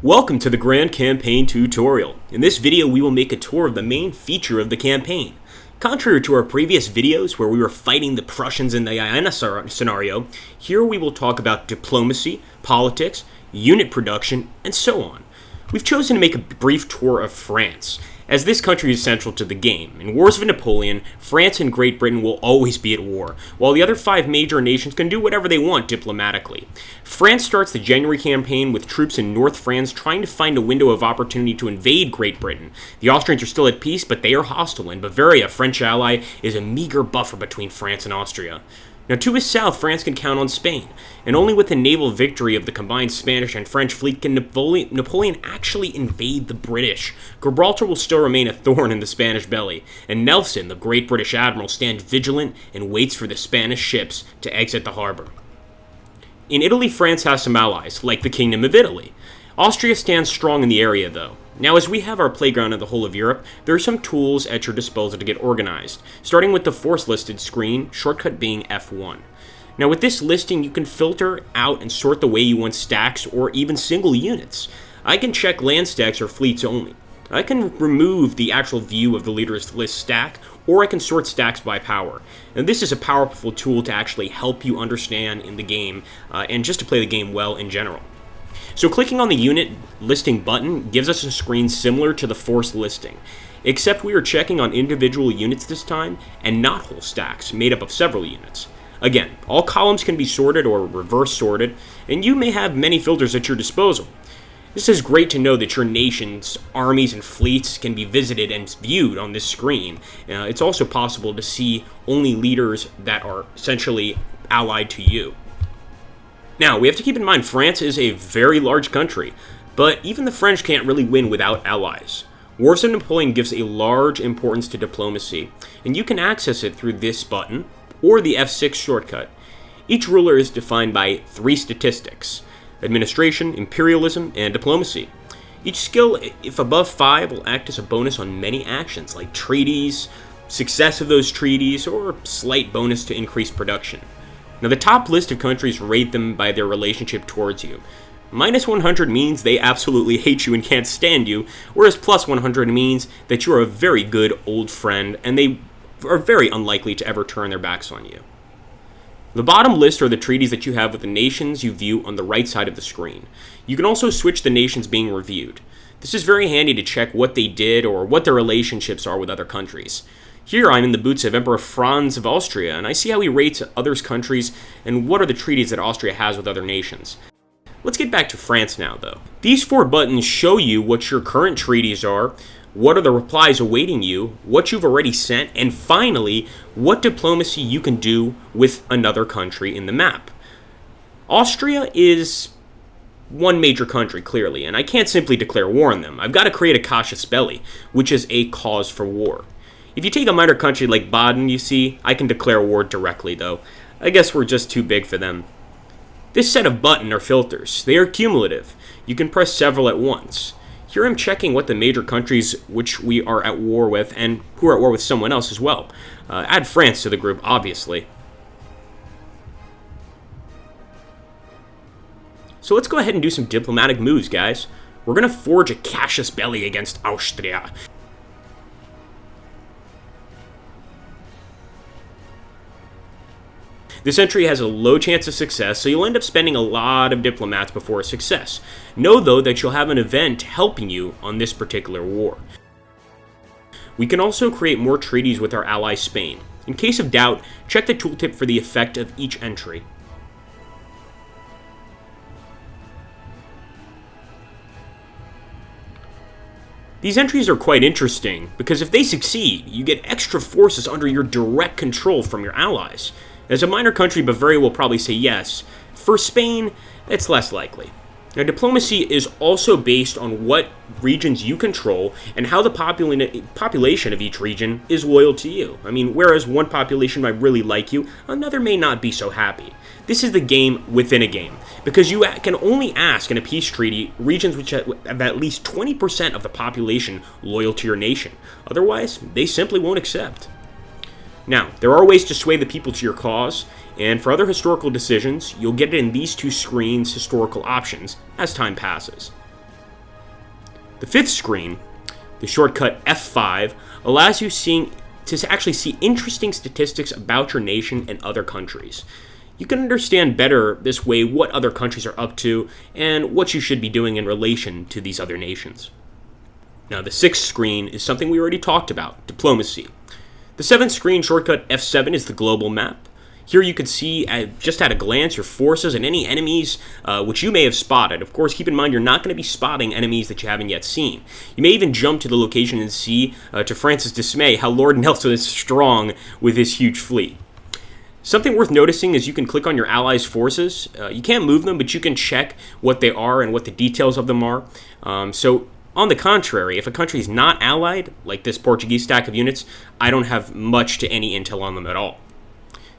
Welcome to the Grand Campaign tutorial. In this video we will make a tour of the main feature of the campaign. Contrary to our previous videos where we were fighting the Prussians in the Vienna scenario, here we will talk about diplomacy, politics, unit production, and so on. We've chosen to make a brief tour of France, as this country is central to the game. In Wars of Napoleon, France and Great Britain will always be at war, while the other 5 major nations can do whatever they want diplomatically. France starts the January campaign with troops in North France trying to find a window of opportunity to invade Great Britain. The Austrians are still at peace, but they are hostile, and Bavaria, a French ally, is a meager buffer between France and Austria. Now, to his south, France can count on Spain, and only with the naval victory of the combined Spanish and French fleet can Napoleon actually invade the British. Gibraltar will still remain a thorn in the Spanish belly, and Nelson, the great British admiral, stands vigilant and waits for the Spanish ships to exit the harbor. In Italy, France has some allies, like the Kingdom of Italy. Austria stands strong in the area, though. Now, as we have our playground in the whole of Europe, there are some tools at your disposal to get organized, starting with the force listed screen, shortcut being F1. Now, with this listing, you can filter out and sort the way you want stacks or even single units. I can check land stacks or fleets only. I can remove the actual view of the leader's list stack, or I can sort stacks by power. And this is a powerful tool to actually help you understand in the game, and just to play the game well in general. So clicking on the unit listing button gives us a screen similar to the force listing, except we are checking on individual units this time and not whole stacks made up of several units. Again, all columns can be sorted or reverse sorted, and you may have many filters at your disposal. This is great to know that your nation's armies and fleets can be visited and viewed on this screen. It's also possible to see only leaders that are essentially allied to you. Now, we have to keep in mind France is a very large country, but even the French can't really win without allies. Wars of Napoleon gives a large importance to diplomacy, and you can access it through this button or the F6 shortcut. Each ruler is defined by 3 statistics: administration, imperialism, and diplomacy. Each skill, if above 5, will act as a bonus on many actions like treaties, success of those treaties, or slight bonus to increase production. Now, the top list of countries rate them by their relationship towards you. Minus 100 means they absolutely hate you and can't stand you, whereas plus 100 means that you are a very good old friend and they are very unlikely to ever turn their backs on you. The bottom list are the treaties that you have with the nations you view on the right side of the screen. You can also switch the nations being reviewed. This is very handy to check what they did or what their relationships are with other countries. Here I'm in the boots of Emperor Franz of Austria, and I see how he rates other countries and what are the treaties that Austria has with other nations. Let's get back to France now, though. These 4 buttons show you what your current treaties are, what are the replies awaiting you, what you've already sent, and finally, what diplomacy you can do with another country in the map. Austria is one major country, clearly, and I can't simply declare war on them. I've got to create a casus belli, which is a cause for war. If you take a minor country like Baden, you see, I can declare war directly, though. I guess we're just too big for them. This set of buttons are filters. They are cumulative. You can press several at once. Here I'm checking what the major countries which we are at war with and who are at war with someone else as well. Add France to the group, obviously. So let's go ahead and do some diplomatic moves, guys. We're going to forge a casus belli against Austria. This entry has a low chance of success, so you'll end up spending a lot of diplomats before a success. Know, though, that you'll have an event helping you on this particular war. We can also create more treaties with our ally Spain. In case of doubt, check the tooltip for the effect of each entry. These entries are quite interesting, because if they succeed, you get extra forces under your direct control from your allies. As a minor country, Bavaria will probably say yes. For Spain, that's less likely. Now, diplomacy is also based on what regions you control and how the population of each region is loyal to you. I mean, whereas one population might really like you, another may not be so happy. This is the game within a game, because you can only ask in a peace treaty regions which have at least 20% of the population loyal to your nation. Otherwise, they simply won't accept. Now, there are ways to sway the people to your cause, and for other historical decisions, you'll get it in these 2 screens' historical options as time passes. The fifth screen, the shortcut F5, allows you to actually see interesting statistics about your nation and other countries. You can understand better this way what other countries are up to and what you should be doing in relation to these other nations. Now, the sixth screen is something we already talked about, diplomacy. The seventh screen, shortcut F7, is the global map. Here you can see, just at a glance, your forces and any enemies which you may have spotted. Of course, keep in mind you're not going to be spotting enemies that you haven't yet seen. You may even jump to the location and see, to France's dismay, how Lord Nelson is strong with his huge fleet. Something worth noticing is you can click on your allies' forces. You can't move them, but you can check what they are and what the details of them are. So, on the contrary, if a country is not allied, like this Portuguese stack of units, I don't have much to any intel on them at all.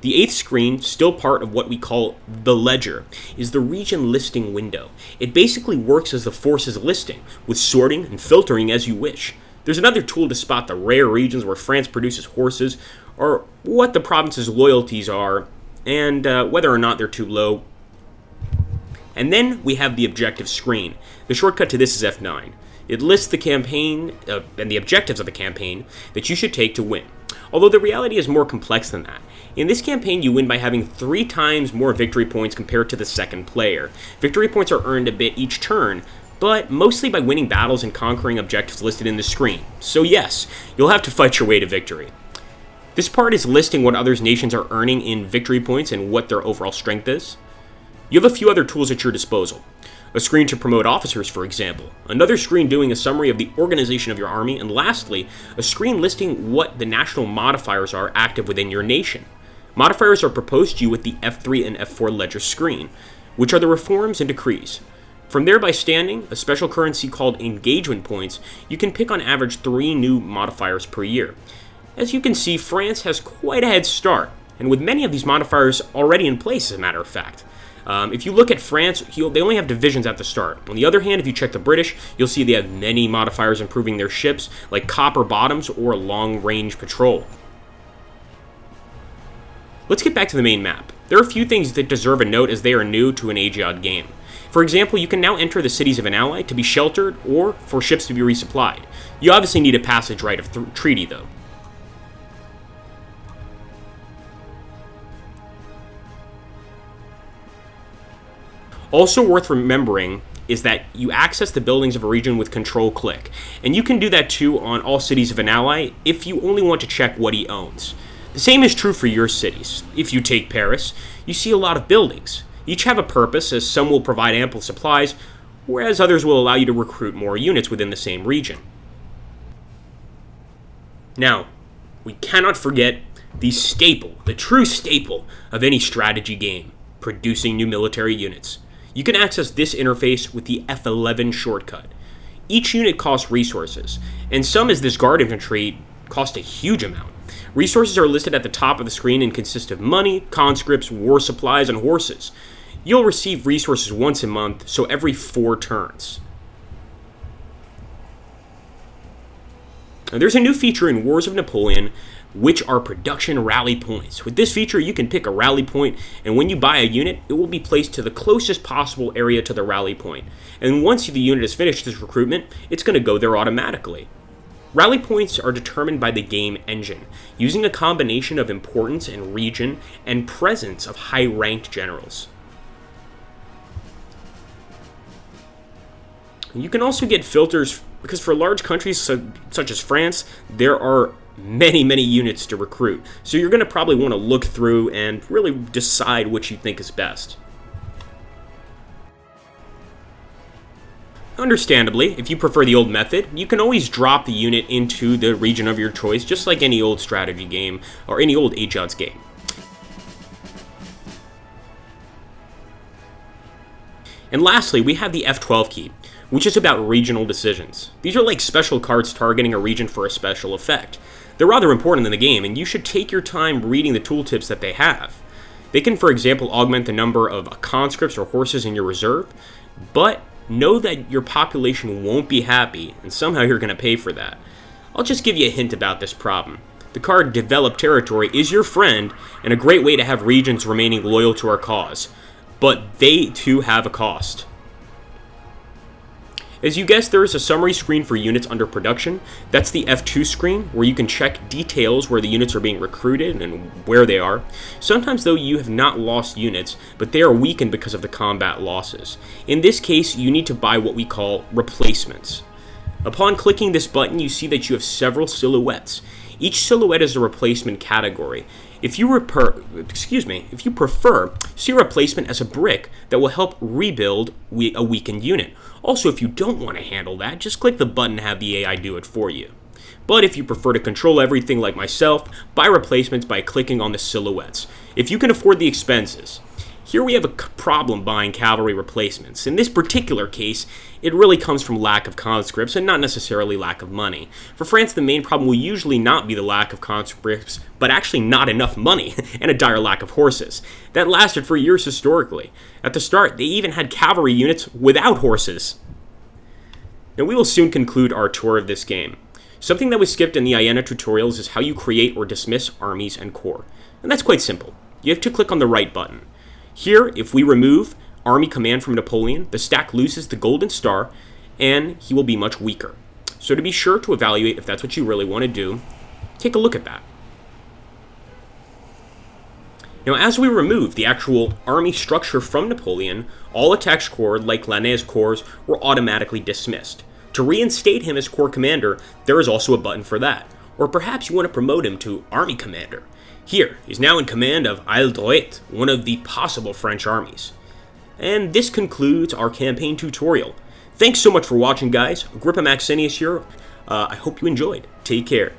The eighth screen, still part of what we call the ledger, is the region listing window. It basically works as the forces listing, with sorting and filtering as you wish. There's another tool to spot the rare regions where France produces horses, or what the province's loyalties are, and whether or not they're too low. And then we have the objective screen. The shortcut to this is F9. It lists the campaign and the objectives of the campaign that you should take to win. Although the reality is more complex than that. In this campaign, you win by having 3 times more victory points compared to the second player. Victory points are earned a bit each turn, but mostly by winning battles and conquering objectives listed in the screen. So yes, you'll have to fight your way to victory. This part is listing what other nations are earning in victory points and what their overall strength is. You have a few other tools at your disposal. A screen to promote officers, for example. Another screen doing a summary of the organization of your army. And lastly, a screen listing what the national modifiers are active within your nation. Modifiers are proposed to you with the F3 and F4 ledger screen, which are the reforms and decrees. From there, by standing, a special currency called engagement points, you can pick on average 3 new modifiers per year. As you can see, France has quite a head start, and with many of these modifiers already in place, as a matter of fact. If you look at France, they only have divisions at the start. On the other hand, if you check the British, you'll see they have many modifiers improving their ships, like copper bottoms or long-range patrol. Let's get back to the main map. There are a few things that deserve a note as they are new to an AGEod game. For example, you can now enter the cities of an ally to be sheltered or for ships to be resupplied. You obviously need a passage right of treaty, though. Also worth remembering is that you access the buildings of a region with Control-click, and you can do that too on all cities of an ally if you only want to check what he owns. The same is true for your cities. If you take Paris, you see a lot of buildings. Each have a purpose, as some will provide ample supplies, whereas others will allow you to recruit more units within the same region. Now, we cannot forget the staple, the true staple of any strategy game, producing new military units. You can access this interface with the F11 shortcut. Each unit costs resources, and some, as this guard infantry, cost a huge amount. Resources are listed at the top of the screen and consist of money, conscripts, war supplies, and horses. You'll receive resources once a month, so every 4 turns. Now, there's a new feature in Wars of Napoleon, which are production rally points. With this feature, you can pick a rally point, and when you buy a unit, it will be placed to the closest possible area to the rally point. And once the unit has finished its recruitment, it's going to go there automatically. Rally points are determined by the game engine, using a combination of importance and region and presence of high-ranked generals. You can also get filters, because for large countries such as France, there are many units to recruit. So you're going to probably want to look through and really decide what you think is best. Understandably, if you prefer the old method, you can always drop the unit into the region of your choice, just like any old strategy game or any old AGEod's game. And lastly, we have the F12 key, which is about regional decisions. These are like special cards targeting a region for a special effect. They're rather important in the game, and you should take your time reading the tooltips that they have. They can, for example, augment the number of conscripts or horses in your reserve, but know that your population won't be happy, and somehow you're going to pay for that. I'll just give you a hint about this problem. The card Develop Territory is your friend, and a great way to have regions remaining loyal to our cause, but they too have a cost. As you guessed, there is a summary screen for units under production. That's the F2 screen, where you can check details where the units are being recruited and where they are. Sometimes, though, you have not lost units, but they are weakened because of the combat losses. In this case, you need to buy what we call replacements. Upon clicking this button, you see that you have several silhouettes. Each silhouette is a replacement category. If you prefer, see a replacement as a brick that will help rebuild a weakened unit. Also, if you don't want to handle that, just click the button and have the AI do it for you. But if you prefer to control everything like myself, buy replacements by clicking on the silhouettes. If you can afford the expenses. Here we have a problem buying cavalry replacements. In this particular case, it really comes from lack of conscripts and not necessarily lack of money. For France, the main problem will usually not be the lack of conscripts, but actually not enough money and a dire lack of horses. That lasted for years historically. At the start, they even had cavalry units without horses. Now we will soon conclude our tour of this game. Something that was skipped in the AGEod tutorials is how you create or dismiss armies and corps. And that's quite simple. You have to click on the right button. Here, if we remove Army Command from Napoleon, the stack loses the golden star, and he will be much weaker. So to be sure to evaluate if that's what you really want to do, take a look at that. Now, as we remove the actual army structure from Napoleon, all attached corps, like Lanné's corps, were automatically dismissed. To reinstate him as corps commander, there is also a button for that. Or perhaps you want to promote him to army commander. Here, he's now in command of AGEod, one of the possible French armies. And this concludes our campaign tutorial. Thanks so much for watching, guys. Agrippa Maxinius here. I hope you enjoyed. Take care.